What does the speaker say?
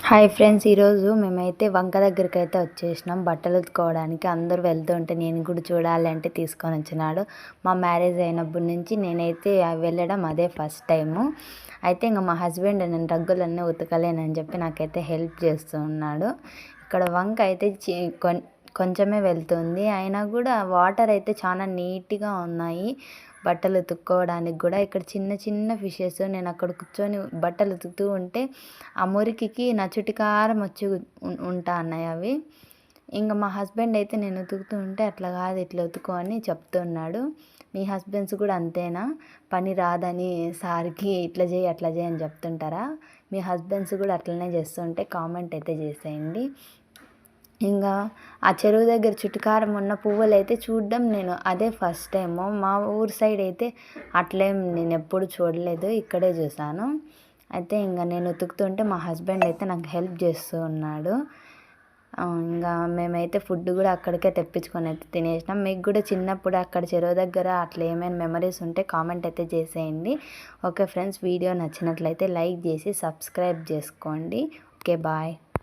Hi friends, ఈరోజు మేమైతే వంక దగ్గరికి వచ్చేసినాం బట్టలు ఉతుక్కోవడానికి. అందరూ వెళ్తుంటే నేను కూడా చూడాలి అంటే తీసుకొని వచ్చినాడు. మా మ్యారేజ్ అయినప్పటి నుంచి నేనైతే వెళ్ళడం అదే ఫస్ట్ టైము. అయితే ఇంకా మా హస్బెండ్ నేను రగ్గులన్నీ ఉతకలేనని చెప్పి నాకైతే హెల్ప్ చేస్తూ ఉన్నాడు. ఇక్కడ వంక అయితే కొంచెమే వెళ్తుంది, అయినా కూడా వాటర్ అయితే చాలా నీట్గా ఉన్నాయి బట్టలు ఉతుక్కోవడానికి కూడా. ఇక్కడ చిన్న చిన్న ఫిషెస్, నేను అక్కడ కూర్చొని బట్టలు ఉతుకుతూ ఉంటే ఆ మురికికి నా చుటికారం వచ్చి ఉంటా అన్నాయి అవి. ఇంకా మా హస్బెండ్ అయితే నేను ఉతుకుతూ ఉంటే అట్లా కాదు ఇట్లా ఉతుకో అని చెప్తున్నాడు. మీ హస్బెండ్స్ కూడా అంతేనా? పని రాదని సార్కి ఇట్లా చేయి అట్లా చేయి అని చెప్తుంటారా? మీ హస్బెండ్స్ కూడా అట్లనే చేస్తుంటే కామెంట్ అయితే చేసేయండి. ఇంకా ఆ చెరువు దగ్గర చుట్టుకారం ఉన్న పువ్వులు అయితే చూడడం నేను అదే ఫస్ట్ టైము. మా ఊరు సైడ్ అయితే అట్లేం నేను ఎప్పుడు చూడలేదు, ఇక్కడే చూసాను. అయితే ఇంకా నేను ఉతుకుతుంటే మా హస్బెండ్ అయితే నాకు హెల్ప్ చేస్తూ ఉన్నాడు. ఇంకా మేమైతే ఫుడ్ కూడా అక్కడికే తెప్పించుకొని అయితే తినేసినాం. మీకు కూడా చిన్నప్పుడు అక్కడ చెరువు దగ్గర అట్లా ఏమైనా మెమరీస్ ఉంటే కామెంట్ అయితే చేసేయండి. ఓకే ఫ్రెండ్స్, వీడియో నచ్చినట్లయితే లైక్ చేసి సబ్స్క్రైబ్ చేసుకోండి. Okay, bye.